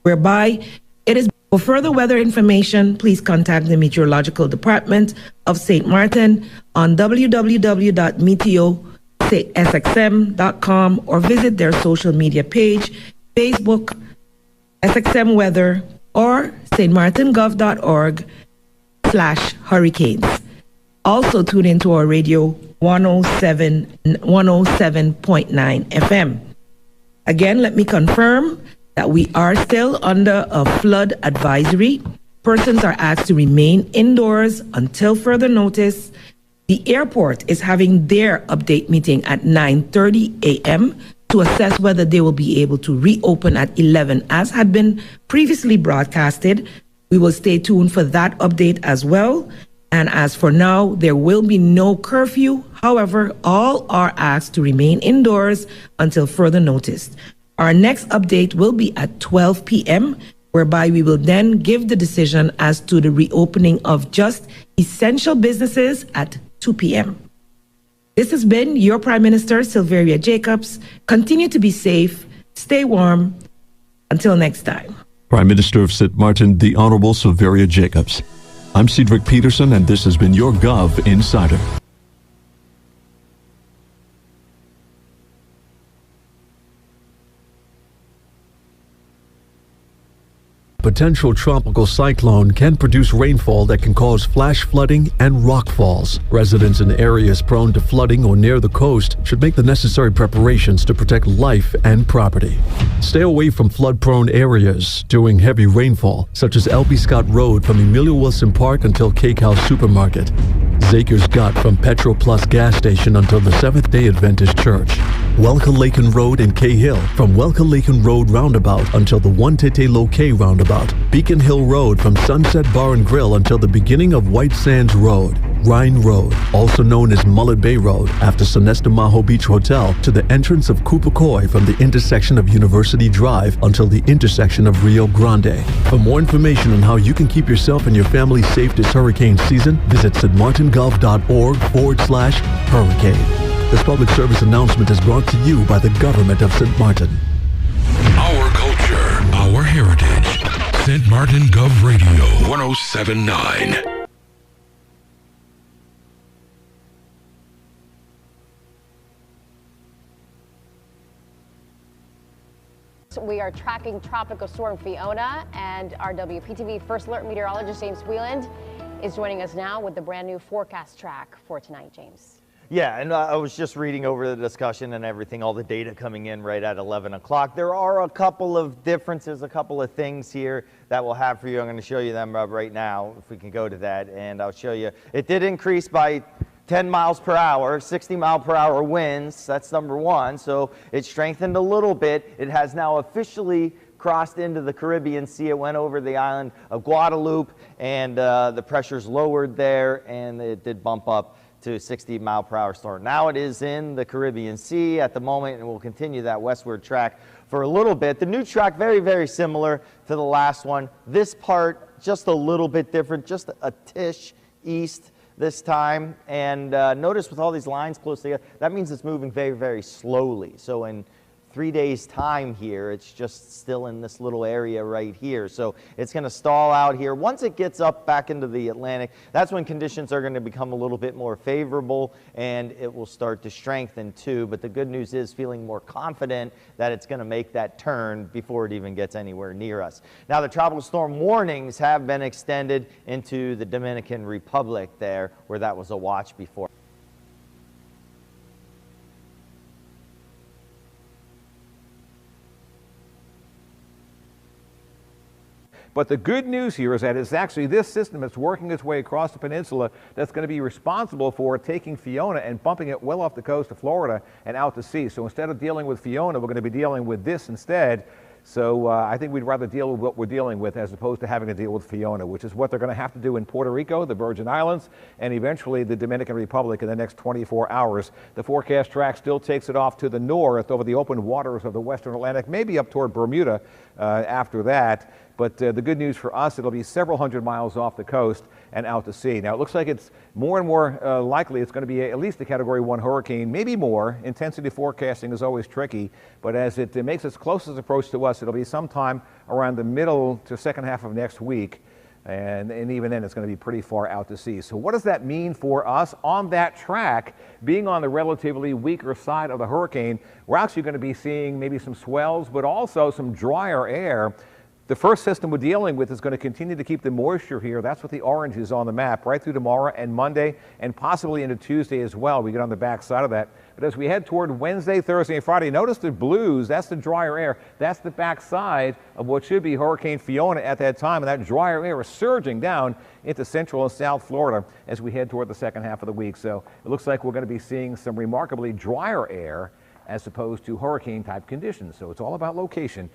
whereby it is. For further weather information, please contact the Meteorological Department of St. Martin on www.meteosxm.com or visit their social media page, Facebook, SXM Weather, or stmartingov.org/hurricanes. Also tune into our radio 107.9 FM. Again, let me confirm that we are still under a flood advisory. Persons are asked to remain indoors until further notice. The airport is having their update meeting at 9:30 a.m. to assess whether they will be able to reopen at 11, as had been previously broadcasted. We will stay tuned for that update as well. And as for now, there will be no curfew. However, all are asked to remain indoors until further notice. Our next update will be at 12 p.m., whereby we will then give the decision as to the reopening of just essential businesses at 2 p.m. This has been your Prime Minister, Silveria Jacobs. Continue to be safe, stay warm. Until next time. Prime Minister of St. Martin, the Honorable Silveria Jacobs. I'm Cedric Peterson, and this has been your Gov Insider. Potential tropical cyclone can produce rainfall that can cause flash flooding and rock falls. Residents in areas prone to flooding or near the coast should make the necessary preparations to protect life and property. Stay away from flood-prone areas during heavy rainfall, such as L.B. Scott Road from Emilio Wilson Park until Cake House Supermarket, Zakers Gut from Petro Plus gas station until the Seventh-day Adventist Church, Welka-Laken Road in Cahill from Welka-Laken Road roundabout until the One-Tete Loque roundabout, Beacon Hill Road from Sunset Bar and Grill until the beginning of White Sands Road, Rhine Road, also known as Mullet Bay Road, after Sonesta Maho Beach Hotel, to the entrance of Kupakoy from the intersection of University Drive until the intersection of Rio Grande. For more information on how you can keep yourself and your family safe this hurricane season, visit stmartingov.org/hurricane. This public service announcement is brought to you by the government of St. Martin. Our culture, our heritage. St. Martin Gov Radio 107.9. We are tracking Tropical Storm Fiona, and our WPTV First Alert meteorologist James Wheeland is joining us now with the brand new forecast track for tonight, James. Yeah, and I was just reading over the discussion and everything, all the data coming in right at 11 o'clock. There are a couple of differences, a couple of things here that we'll have for you. I'm going to show you them right now, if we can go to that, and I'll show you. It did increase by 10 miles per hour, 60 mile per hour winds. That's number one. So it strengthened a little bit. It has now officially crossed into the Caribbean Sea. It went over the island of Guadeloupe, and the pressure's lowered there, and it did bump up to 60 mile per hour storm. Now it is in the Caribbean Sea at the moment, and we'll continue that westward track for a little bit. The new track, very, very similar to the last one. This part, just a little bit different, just a tish east this time. And notice with all these lines close together, that means it's moving very, very slowly. So in 3 days time here, it's just still in this little area right here. So it's going to stall out here. Once it gets up back into the Atlantic, that's when conditions are going to become a little bit more favorable, and it will start to strengthen too. But the good news is feeling more confident that it's going to make that turn before it even gets anywhere near us. Now the tropical storm warnings have been extended into the Dominican Republic there, where that was a watch before. But the good news here is that it's actually this system that's working its way across the peninsula that's going to be responsible for taking Fiona and bumping it well off the coast of Florida and out to sea. So instead of dealing with Fiona, we're going to be dealing with this instead. So I think we'd rather deal with what we're dealing with as opposed to having to deal with Fiona, which is what they're going to have to do in Puerto Rico, the Virgin Islands, and eventually the Dominican Republic in the next 24 hours. The forecast track still takes it off to the north over the open waters of the Western Atlantic, maybe up toward Bermuda after that. But the good news for us, it'll be several hundred miles off the coast, and out to sea. Now, it looks like it's more and more likely it's going to be at least a Category 1 hurricane, maybe more. Intensity forecasting is always tricky, but as it makes its closest approach to us, it'll be sometime around the middle to second half of next week. And even then, it's going to be pretty far out to sea. So what does that mean for us on that track? Being on the relatively weaker side of the hurricane, we're actually going to be seeing maybe some swells, but also some drier air. The first system we're dealing with is going to continue to keep the moisture here. That's what the orange is on the map, right through tomorrow and Monday, and possibly into Tuesday as well. We get on the back side of that. But as we head toward Wednesday, Thursday, and Friday, notice the blues. That's the drier air. That's the back side of what should be Hurricane Fiona at that time. And that drier air is surging down into central and south Florida as we head toward the second half of the week. So it looks like we're going to be seeing some remarkably drier air as opposed to hurricane-type conditions. So it's all about location.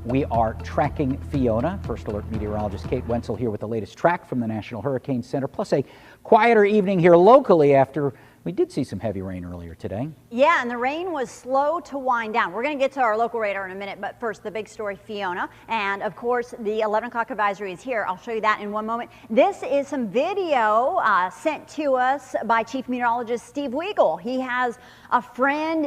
We are tracking Fiona. First Alert meteorologist Kate Wenzel here with the latest track from the National Hurricane Center, plus a quieter evening here locally after we did see some heavy rain earlier today. Yeah, and the rain was slow to wind down. We're going to get to our local radar in a minute, but first the big story, Fiona. And of course, the 11 o'clock advisory is here. I'll show you that in one moment. This is some video sent to us by Chief Meteorologist Steve Weigel. He has a friend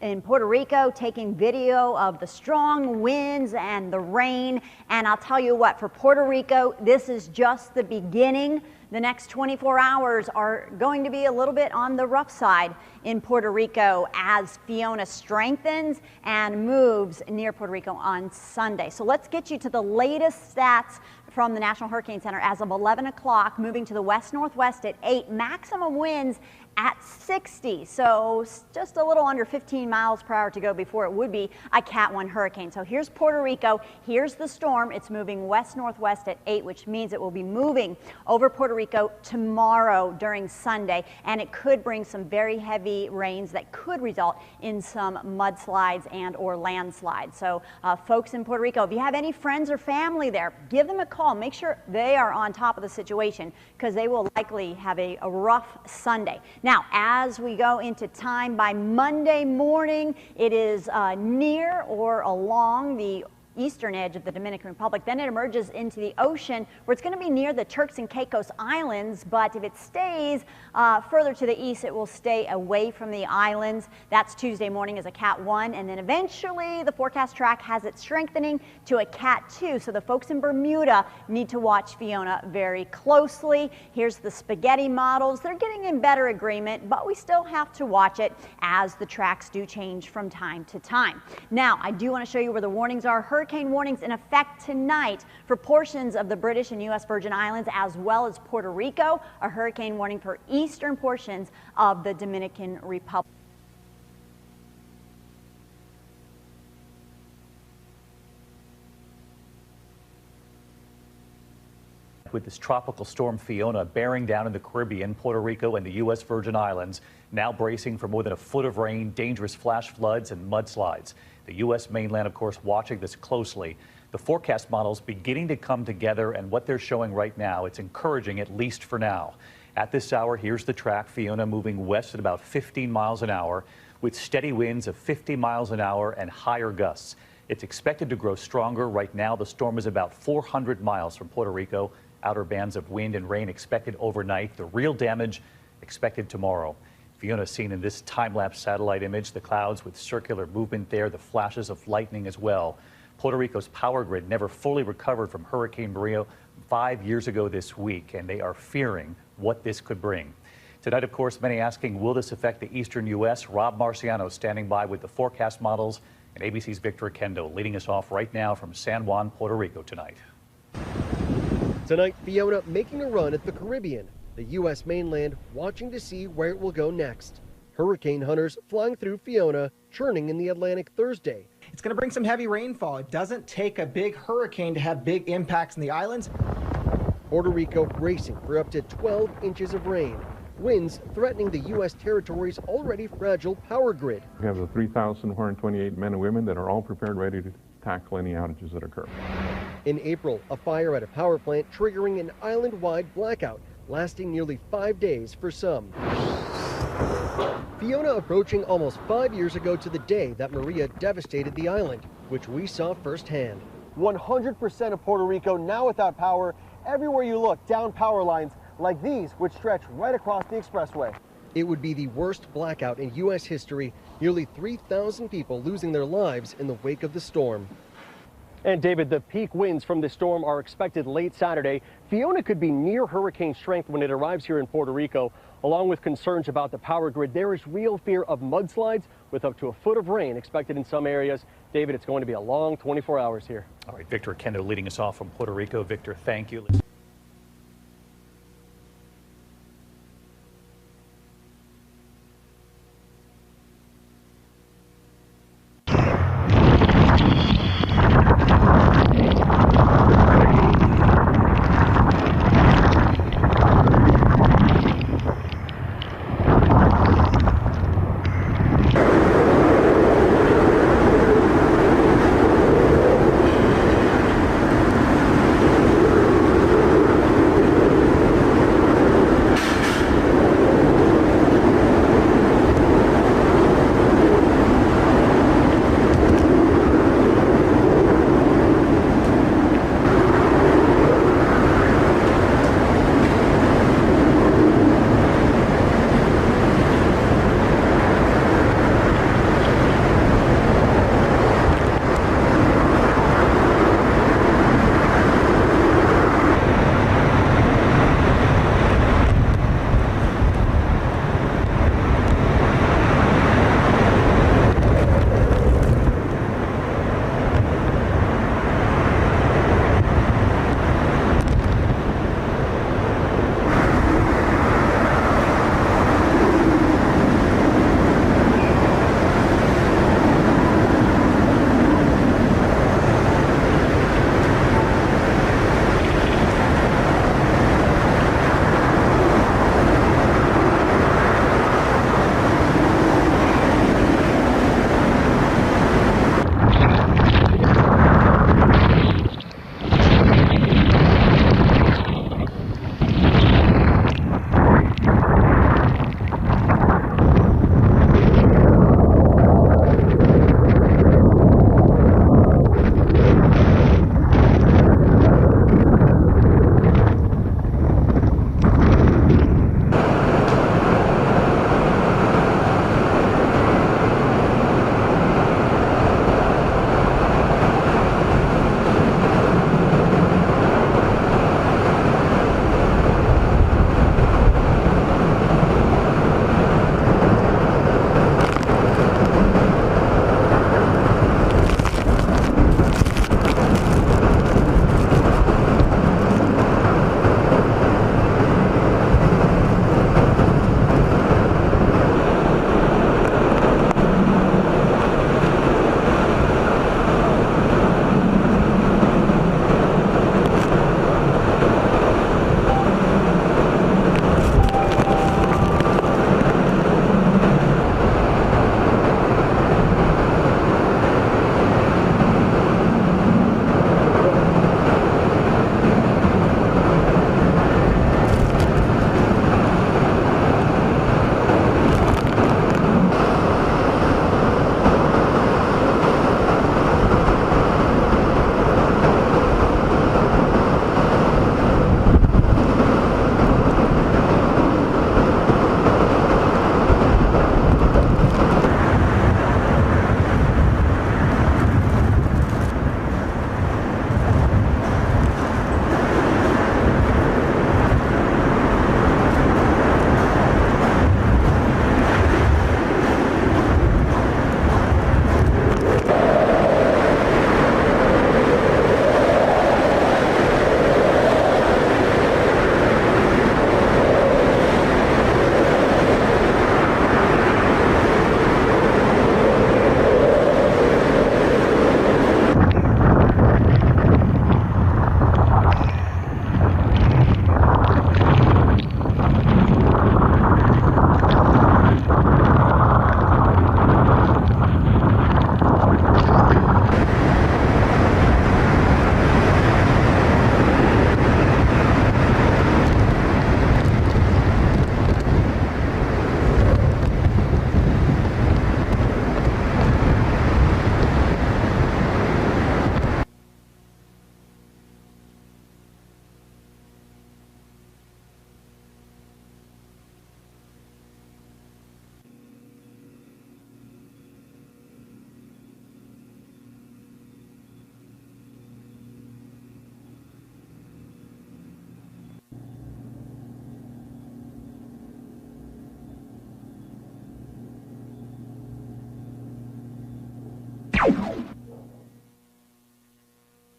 in Puerto Rico taking video of the strong winds and the rain. And I'll tell you what, for Puerto Rico, this is just the beginning. The next 24 hours are going to be a little bit on the rough side in Puerto Rico as Fiona strengthens and moves near Puerto Rico on Sunday. So let's get you to the latest stats from the National Hurricane Center as of 11 o'clock, moving to the west-northwest at 8, maximum winds at 60, so just a little under 15 miles per hour to go before it would be a Cat 1 hurricane. So here's Puerto Rico, here's the storm. It's moving west-northwest at 8, which means it will be moving over Puerto Rico tomorrow during Sunday, and it could bring some very heavy rains that could result in some mudslides and or landslides. So folks in Puerto Rico, if you have any friends or family there, give them a call. Make sure they are on top of the situation because they will likely have a rough Sunday. Now, as we go into time, by Monday morning, it is near or along the eastern edge of the Dominican Republic. Then it emerges into the ocean where it's going to be near the Turks and Caicos Islands, but if it stays further to the east, it will stay away from the islands. That's Tuesday morning as a Cat 1, and then eventually the forecast track has it strengthening to a Cat 2. So the folks in Bermuda need to watch Fiona very closely. Here's the spaghetti models. They're getting in better agreement, but we still have to watch it as the tracks do change from time to time. Now, I do want to show you where the warnings are. Hurricane warnings in effect tonight for portions of the British and U.S. Virgin Islands as well as Puerto Rico. A hurricane warning for eastern portions of the Dominican Republic. With this tropical storm Fiona bearing down in the Caribbean, Puerto Rico, and the U.S. Virgin Islands, now bracing for more than a foot of rain, dangerous flash floods and mudslides. The U.S. mainland, of course, watching this closely. The forecast models beginning to come together, and what they're showing right now, it's encouraging, at least for now. At this hour, here's the track. Fiona moving west at about 15 miles an hour with steady winds of 50 miles an hour and higher gusts. It's expected to grow stronger. Right now, the storm is about 400 miles from Puerto Rico. Outer bands of wind and rain expected overnight. The real damage expected tomorrow. Fiona seen in this time-lapse satellite image, the clouds with circular movement there, the flashes of lightning as well. Puerto Rico's power grid never fully recovered from Hurricane Maria 5 years ago this week, and they are fearing what this could bring. Tonight, of course, many asking, will this affect the eastern U.S.? Rob Marciano standing by with the forecast models, and ABC's Victor Kendo leading us off right now from San Juan, Puerto Rico tonight. Tonight, Fiona making a run at the Caribbean, the U.S. mainland watching to see where it will go next. Hurricane hunters flying through Fiona, churning in the Atlantic Thursday. It's going to bring some heavy rainfall. It doesn't take a big hurricane to have big impacts in the islands. Puerto Rico bracing for up to 12 inches of rain. Winds threatening the U.S. territory's already fragile power grid. We have the 3,128 men and women that are all prepared, ready to tackle any outages that occur. In April, a fire at a power plant triggering an island-wide blackout, lasting nearly 5 days for some. Fiona approaching almost 5 years ago to the day that Maria devastated the island, which we saw firsthand. 100% of Puerto Rico now without power. Everywhere you look, down power lines like these, which stretch right across the expressway. It would be the worst blackout in U.S. history, nearly 3,000 people losing their lives in the wake of the storm. And David, the peak winds from the storm are expected late Saturday. Fiona could be near hurricane strength when it arrives here in Puerto Rico. Along with concerns about the power grid, there is real fear of mudslides with up to a foot of rain expected in some areas. David, it's going to be a long 24 hours here. All right, Victor Kendo leading us off from Puerto Rico. Victor, thank you.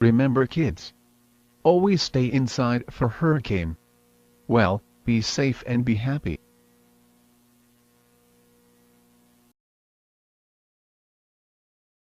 Remember kids, always stay inside for hurricane. Well, be safe and be happy.